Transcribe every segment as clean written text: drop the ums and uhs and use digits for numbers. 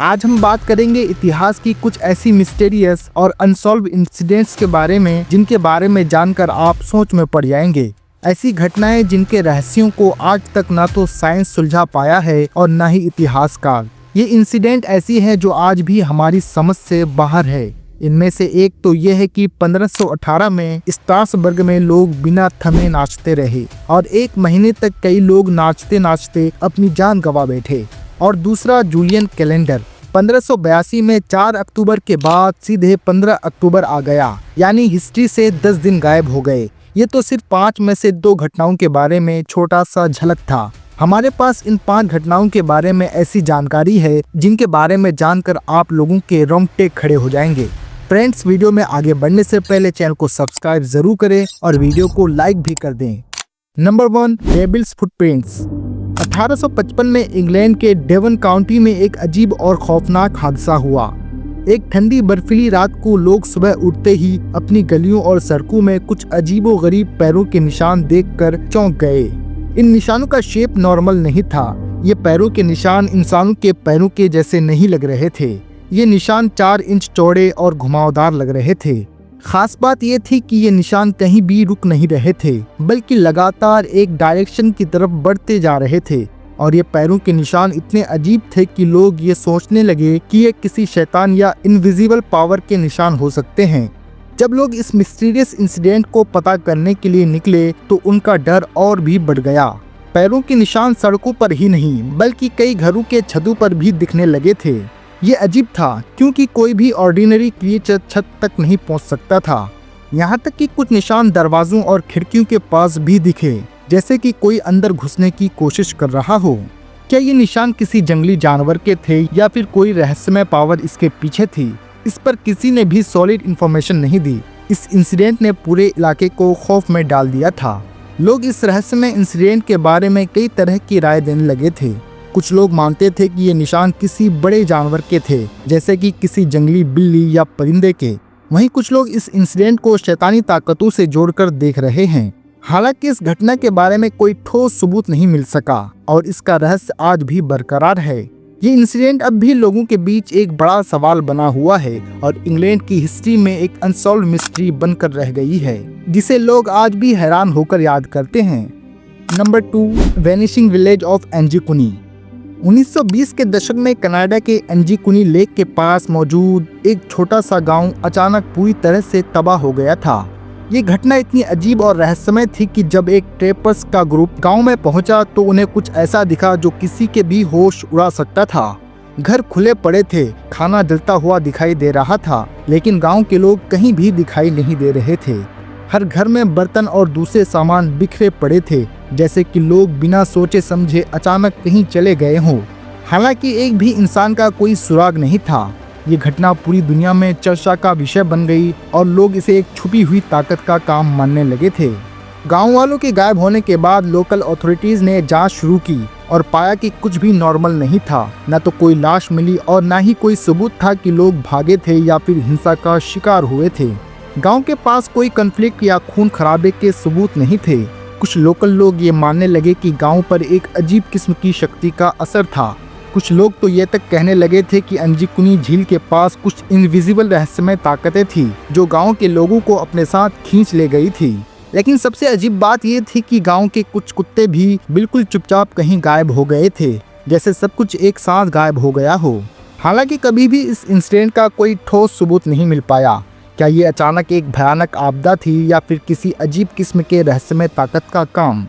आज हम बात करेंगे इतिहास की कुछ ऐसी मिस्टीरियस और अनसॉल्व इंसिडेंट्स के बारे में जिनके बारे में जानकर आप सोच में पड़ जाएंगे। ऐसी घटनाएं जिनके रहस्यों को आज तक ना तो साइंस सुलझा पाया है और ना ही इतिहासकार। ये इंसिडेंट ऐसी हैं जो आज भी हमारी समझ से बाहर है। इनमें से एक तो ये है कि 1518 में स्ट्रासबर्ग में लोग बिना थमे नाचते रहे और एक महीने तक कई लोग नाचते नाचते अपनी जान गंवा बैठे। और दूसरा जूलियन कैलेंडर 1582 में 4 अक्टूबर के बाद सीधे 15 अक्टूबर आ गया, यानी हिस्ट्री से 10 दिन गायब हो गए। ये तो सिर्फ 5 में से 2 घटनाओं के बारे में छोटा सा झलक था। हमारे पास इन 5 घटनाओं के बारे में ऐसी जानकारी है जिनके बारे में जानकर आप लोगों के रोंगटे खड़े हो जाएंगे। फ्रेंड्स, वीडियो में आगे बढ़ने से पहले चैनल को सब्सक्राइब जरूर करें और वीडियो को लाइक भी कर दें। Number 1, devils footprints. 1855 में इंग्लैंड के डेवन काउंटी में एक अजीब और खौफनाक हादसा हुआ। एक ठंडी बर्फीली रात को लोग सुबह उठते ही अपनी गलियों और सड़कों में कुछ अजीबोगरीब पैरों के निशान देखकर चौंक गए। इन निशानों का शेप नॉर्मल नहीं था। ये पैरों के निशान इंसानों के पैरों के जैसे नहीं लग रहे थे। ये निशान 4 इंच चौड़े और घुमावदार लग रहे थे। खास बात ये थी कि ये निशान कहीं भी रुक नहीं रहे थे, बल्कि लगातार एक डायरेक्शन की तरफ बढ़ते जा रहे थे। और ये पैरों के निशान इतने अजीब थे कि लोग ये सोचने लगे कि ये किसी शैतान या इनविजिबल पावर के निशान हो सकते हैं। जब लोग इस मिस्टीरियस इंसिडेंट को पता करने के लिए निकले तो उनका डर और भी बढ़ गया। पैरों के निशान सड़कों पर ही नहीं बल्कि कई घरों के छतों पर भी दिखने लगे थे। ये अजीब था क्योंकि कोई भी ऑर्डिनरी क्रिएचर छत तक नहीं पहुंच सकता था। यहाँ तक कि कुछ निशान दरवाजों और खिड़कियों के पास भी दिखे, जैसे कि कोई अंदर घुसने की कोशिश कर रहा हो। क्या ये निशान किसी जंगली जानवर के थे या फिर कोई रहस्यमय पावर इसके पीछे थी? इस पर किसी ने भी सॉलिड इंफॉर्मेशन नहीं दी। इस इंसिडेंट ने पूरे इलाके को खौफ में डाल दिया था। लोग इस रहस्यमय इंसिडेंट के बारे में कई तरह की राय देने लगे थे। कुछ लोग मानते थे कि ये निशान किसी बड़े जानवर के थे, जैसे कि किसी जंगली बिल्ली या परिंदे के। वहीं कुछ लोग इस इंसिडेंट को शैतानी ताकतों से जोड़कर देख रहे हैं। हालांकि इस घटना के बारे में कोई ठोस सबूत नहीं मिल सका और इसका रहस्य आज भी बरकरार है। ये इंसिडेंट अब भी लोगों के बीच एक बड़ा सवाल बना हुआ है और इंग्लैंड की हिस्ट्री में एक अनसॉल्व मिस्ट्री बनकर रह गई है, जिसे लोग आज भी हैरान होकर याद करते हैं। Number 2, vanishing village of Anjikuni. 1920 के दशक में कनाडा के एंजीकुनी लेक के पास मौजूद एक छोटा सा गांव अचानक पूरी तरह से तबाह हो गया था। ये घटना इतनी अजीब और रहस्यमय थी कि जब एक ट्रेपर्स का ग्रुप गांव में पहुंचा तो उन्हें कुछ ऐसा दिखा जो किसी के भी होश उड़ा सकता था। घर खुले पड़े थे, खाना जलता हुआ दिखाई दे रहा था, लेकिन गांव के लोग कहीं भी दिखाई नहीं दे रहे थे। हर घर में बर्तन और दूसरे सामान बिखरे पड़े थे, जैसे कि लोग बिना सोचे समझे अचानक कहीं चले गए हों। हालांकि एक भी इंसान का कोई सुराग नहीं था। ये घटना पूरी दुनिया में चर्चा का विषय बन गई और लोग इसे एक छुपी हुई ताकत का काम मानने लगे थे। गांव वालों के गायब होने के बाद लोकल अथॉरिटीज ने जांच शुरू की और पाया कि कुछ भी नॉर्मल नहीं था। न तो कोई लाश मिली और न ही कोई सबूत था कि लोग भागे थे या फिर हिंसा का शिकार हुए थे। गांव के पास कोई कन्फ्लिक्ट या खून खराबे के सबूत नहीं थे। कुछ लोकल लोग ये मानने लगे कि गांव पर एक अजीब किस्म की शक्ति का असर था। कुछ लोग तो ये तक कहने लगे थे कि एंजीकुनी झील के पास कुछ इनविजिबल रहस्यमय ताकतें थी जो गांव के लोगों को अपने साथ खींच ले गई थी। लेकिन सबसे अजीब बात ये थी कि गांव के कुछ कुत्ते भी बिल्कुल चुपचाप कहीं गायब हो गए थे, जैसे सब कुछ एक साथ गायब हो गया हो। हालांकि कभी भी इस इंसिडेंट का कोई ठोस सबूत नहीं मिल पाया। क्या ये अचानक एक भयानक आपदा थी या फिर किसी अजीब किस्म के रहस्यमय ताकत का काम?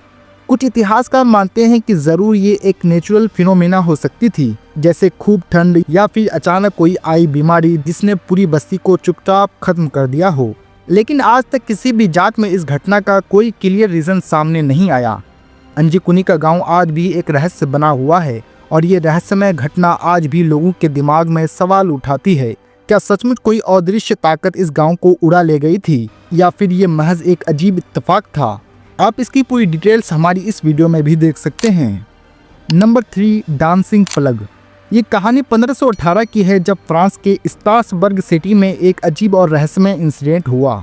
कुछ इतिहासकार मानते हैं कि जरूर ये एक नेचुरल फिनोमेना हो सकती थी, जैसे खूब ठंड या फिर अचानक कोई आई बीमारी जिसने पूरी बस्ती को चुपचाप खत्म कर दिया हो। लेकिन आज तक किसी भी जांच में इस घटना का कोई क्लियर रीजन सामने नहीं आया। एंजीकुनी का गांव आज भी एक रहस्य बना हुआ है और ये रहस्यमय घटना आज भी लोगों के दिमाग में सवाल उठाती है। क्या सचमुच कोई अदृश्य ताकत इस गांव को उड़ा ले गई थी या फिर ये महज एक अजीब इत्तेफाक था? आप इसकी पूरी डिटेल्स हमारी इस वीडियो में भी देख सकते हैं। Number 3, dancing plug. ये कहानी 1518 की है, जब फ्रांस के स्ट्रासबर्ग सिटी में एक अजीब और रहस्यमय इंसिडेंट हुआ।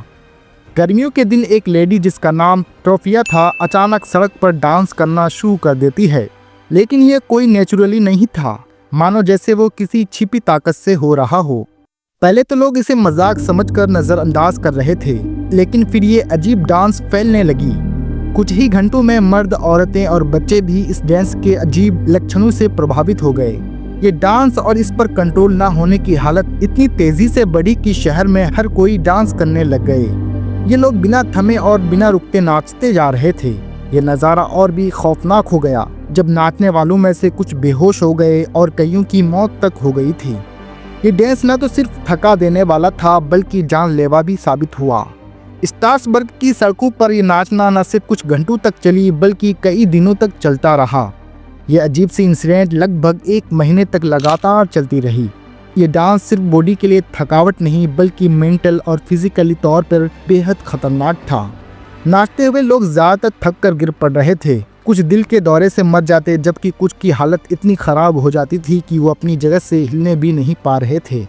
गर्मियों के दिन एक लेडी जिसका नाम ट्रोफिया था अचानक सड़क पर डांस करना शुरू कर देती है, लेकिन ये कोई नेचुरली नहीं था। मानो जैसे वो किसी छिपी ताकत से हो रहा हो। पहले तो लोग इसे मजाक समझकर नजरअंदाज कर रहे थे, लेकिन फिर ये अजीब डांस फैलने लगी। कुछ ही घंटों में मर्द, औरतें और बच्चे भी इस डांस के अजीब लक्षणों से प्रभावित हो गए। ये डांस और इस पर कंट्रोल ना होने की हालत इतनी तेजी से बढ़ी कि शहर में हर कोई डांस करने लग गए। ये लोग बिना थमे और बिना रुकते नाचते जा रहे थे। ये नज़ारा और भी खौफनाक हो गया जब नाचने वालों में से कुछ बेहोश हो गए और कईयों की मौत तक हो गई थी। ये डांस न तो सिर्फ थका देने वाला था बल्कि जानलेवा भी साबित हुआ। स्ट्रासबर्ग की सड़कों पर ये नाचना न सिर्फ कुछ घंटों तक चली बल्कि कई दिनों तक चलता रहा। ये अजीब सी इंसिडेंट लगभग 1 महीने तक लगातार चलती रही। ये डांस सिर्फ बॉडी के लिए थकावट नहीं बल्कि मेंटल और फिजिकली तौर पर बेहद खतरनाक था। नाचते हुए लोग ज़्यादातर थक कर गिर पड़ रहे थे। कुछ दिल के दौरे से मर जाते, जबकि कुछ की हालत इतनी ख़राब हो जाती थी कि वो अपनी जगह से हिलने भी नहीं पा रहे थे।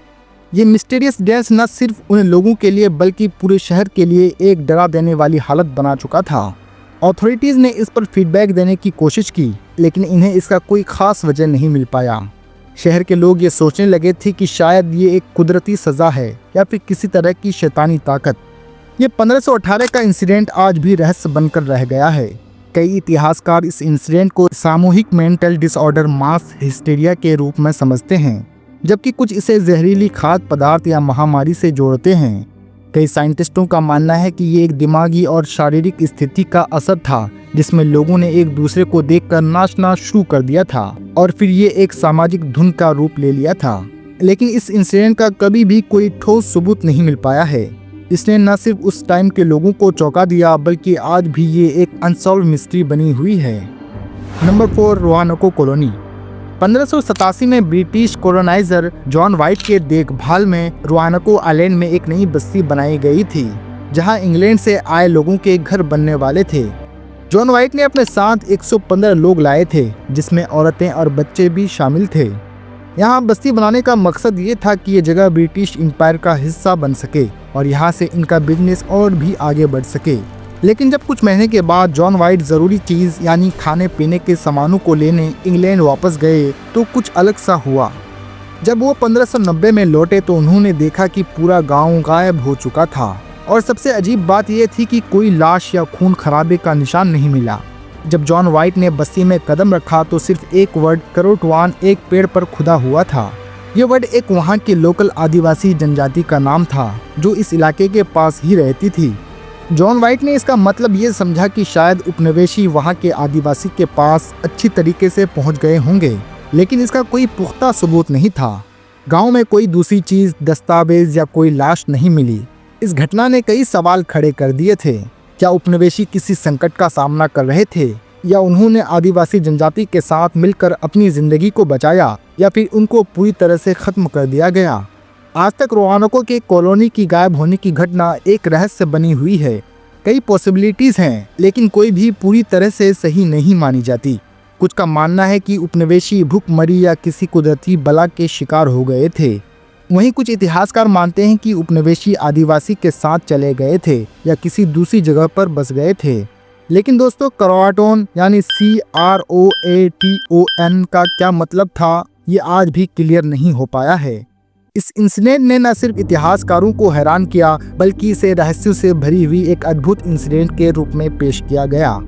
ये मिस्टीरियस डांस न सिर्फ उन लोगों के लिए बल्कि पूरे शहर के लिए एक डरा देने वाली हालत बना चुका था। अथॉरिटीज़ ने इस पर फीडबैक देने की कोशिश की, लेकिन इन्हें इसका कोई खास वजह नहीं मिल पाया। शहर के लोग ये सोचने लगे थे कि शायद ये एक कुदरती सज़ा है या फिर किसी तरह की शैतानी ताकत। ये 1518 का इंसिडेंट आज भी रहस्य बनकर रह गया है। कई इतिहासकार इस इंसिडेंट को सामूहिक मेंटल डिसऑर्डर मास हिस्टीरिया के रूप में समझते हैं, जबकि कुछ इसे जहरीली खाद्य पदार्थ या महामारी से जोड़ते हैं। कई साइंटिस्टों का मानना है कि ये एक दिमागी और शारीरिक स्थिति का असर था, जिसमें लोगों ने एक दूसरे को देखकर नाचना शुरू कर दिया था और फिर ये एक सामाजिक धुन का रूप ले लिया था। लेकिन इस इंसिडेंट का कभी भी कोई ठोस सबूत नहीं मिल पाया है। इसने न सिर्फ उस टाइम के लोगों को चौंका दिया बल्कि आज भी ये एक अनसॉल्व मिस्ट्री बनी हुई है। Number 4, रोआनोको colony. 1587 में ब्रिटिश कॉलोनाइजर जॉन वाइट के देखभाल में रोआनोको आइलैंड में एक नई बस्ती बनाई गई थी, जहां इंग्लैंड से आए लोगों के घर बनने वाले थे। जॉन वाइट ने अपने साथ 115 लोग लाए थे, जिसमें औरतें और बच्चे भी शामिल थे। यहाँ बस्ती बनाने का मकसद ये था कि ये जगह ब्रिटिश एम्पायर का हिस्सा बन सके और यहाँ से इनका बिजनेस और भी आगे बढ़ सके। लेकिन जब कुछ महीने के बाद जॉन वाइट ज़रूरी चीज़ यानी खाने पीने के सामानों को लेने इंग्लैंड वापस गए तो कुछ अलग सा हुआ। जब वो 1590 में लौटे तो उन्होंने देखा कि पूरा गांव गायब हो चुका था और सबसे अजीब बात यह थी कि कोई लाश या खून खराबे का निशान नहीं मिला। जब जॉन वाइट ने बस्ती में कदम रखा तो सिर्फ एक वर्ड करोटवान एक पेड़ पर खुदा हुआ था। ये वर्ड एक वहाँ के लोकल आदिवासी जनजाति का नाम था जो इस इलाके के पास ही रहती थी। जॉन वाइट ने इसका मतलब ये समझा कि शायद उपनिवेशी वहाँ के आदिवासी के पास अच्छी तरीके से पहुँच गए होंगे, लेकिन इसका कोई पुख्ता सबूत नहीं था। गांव में कोई दूसरी चीज़, दस्तावेज या कोई लाश नहीं मिली। इस घटना ने कई सवाल खड़े कर दिए थे। क्या उपनिवेशी किसी संकट का सामना कर रहे थे, या उन्होंने आदिवासी जनजाति के साथ मिलकर अपनी जिंदगी को बचाया, या फिर उनको पूरी तरह से खत्म कर दिया गया। आज तक रोआनोको के कॉलोनी की गायब होने की घटना एक रहस्य बनी हुई है। कई पॉसिबिलिटीज हैं, लेकिन कोई भी पूरी तरह से सही नहीं मानी जाती। कुछ का मानना है कि उपनिवेशी भूखमरी या किसी कुदरती बला के शिकार हो गए थे। वहीं कुछ इतिहासकार मानते हैं कि उपनिवेशी आदिवासी के साथ चले गए थे या किसी दूसरी जगह पर बस गए थे। लेकिन दोस्तों, क्रॉटोन यानी CROATON का क्या मतलब था, ये आज भी क्लियर नहीं हो पाया है। इस इंसिडेंट ने न सिर्फ इतिहासकारों को हैरान किया बल्कि इसे रहस्यों से भरी हुई एक अद्भुत इंसिडेंट के रूप में पेश किया गया।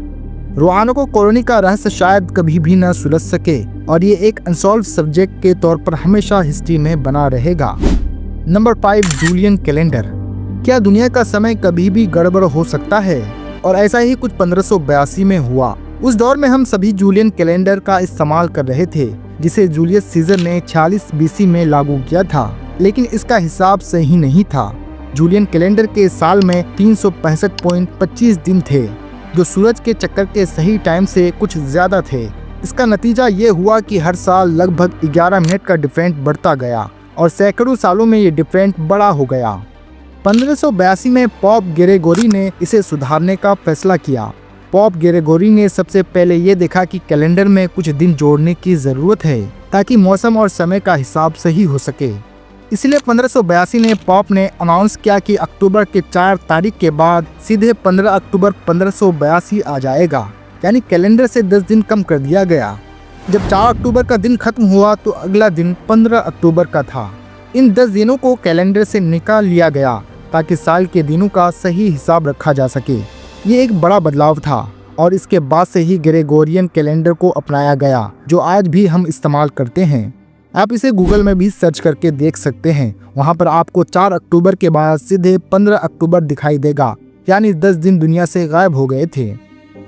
रोआनोको कॉलोनी का रहस्य शायद कभी भी न सुलझ सके और ये एक अनसॉल्व सब्जेक्ट के तौर पर हमेशा हिस्ट्री में बना रहेगा। Number 5, Julian calendar. क्या दुनिया का समय कभी भी गड़बड़ हो सकता है? और ऐसा ही कुछ 1582 में हुआ। उस दौर में हम सभी जूलियन कैलेंडर का इस्तेमाल कर रहे थे, जिसे जूलियस सीजर ने 46 BC में लागू किया था, लेकिन इसका हिसाब सही नहीं था। जूलियन कैलेंडर के साल में 365.25 दिन थे, जो सूरज के चक्कर के सही टाइम से कुछ ज्यादा थे। इसका नतीजा ये हुआ कि हर साल लगभग 11 मिनट का डिफरेंट बढ़ता गया और सैकड़ों सालों में ये डिफरेंट बड़ा हो गया। 1582 में पॉप ग्रेगोरी ने इसे सुधारने का फैसला किया। पॉप ग्रेगोरी ने सबसे पहले ये देखा कि कैलेंडर में कुछ दिन जोड़ने की ज़रूरत है ताकि मौसम और समय का हिसाब सही हो सके। इसलिए 1582 में पॉप ने अनाउंस किया कि अक्टूबर के 4 तारीख के बाद सीधे 15 अक्टूबर 1582 आ जाएगा, यानी कैलेंडर से 10 दिन कम कर दिया गया। जब 4 अक्टूबर का दिन खत्म हुआ तो अगला दिन 15 अक्टूबर का था। इन 10 दिनों को कैलेंडर से निकाल लिया गया ताकि साल के दिनों का सही हिसाब रखा जा सके। ये एक बड़ा बदलाव था और इसके बाद से ही ग्रेगोरियन कैलेंडर को अपनाया गया, जो आज भी हम इस्तेमाल करते हैं। आप इसे गूगल में भी सर्च करके देख सकते हैं। वहाँ पर आपको 4 अक्टूबर के बाद सीधे 15 अक्टूबर दिखाई देगा, यानी 10 दिन दुनिया से गायब हो गए थे।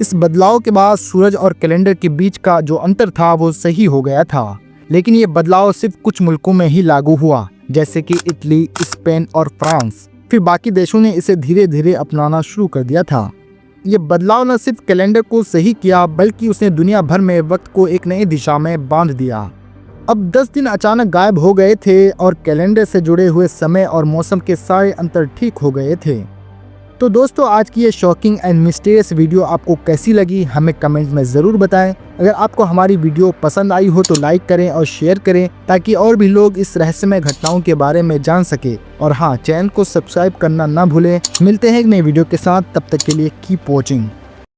इस बदलाव के बाद सूरज और कैलेंडर के बीच का जो अंतर था वो सही हो गया था, लेकिन ये बदलाव सिर्फ कुछ मुल्कों में ही लागू हुआ, जैसे कि इटली, स्पेन और फ्रांस। फिर बाकी देशों ने इसे धीरे धीरे अपनाना शुरू कर दिया था। ये बदलाव न सिर्फ कैलेंडर को सही किया, बल्कि उसने दुनिया भर में वक्त को एक नई दिशा में बांध दिया। अब 10 दिन अचानक गायब हो गए थे और कैलेंडर से जुड़े हुए समय और मौसम के सारे अंतर ठीक हो गए थे। तो दोस्तों, आज की ये शॉकिंग एंड मिस्टीरियस वीडियो आपको कैसी लगी हमें कमेंट में ज़रूर बताएं। अगर आपको हमारी वीडियो पसंद आई हो तो लाइक करें और शेयर करें, ताकि और भी लोग इस रहस्यमय घटनाओं के बारे में जान सके। और हाँ, चैनल को सब्सक्राइब करना ना भूलें। मिलते हैं एक नई वीडियो के साथ, तब तक के लिए कीप वॉचिंग।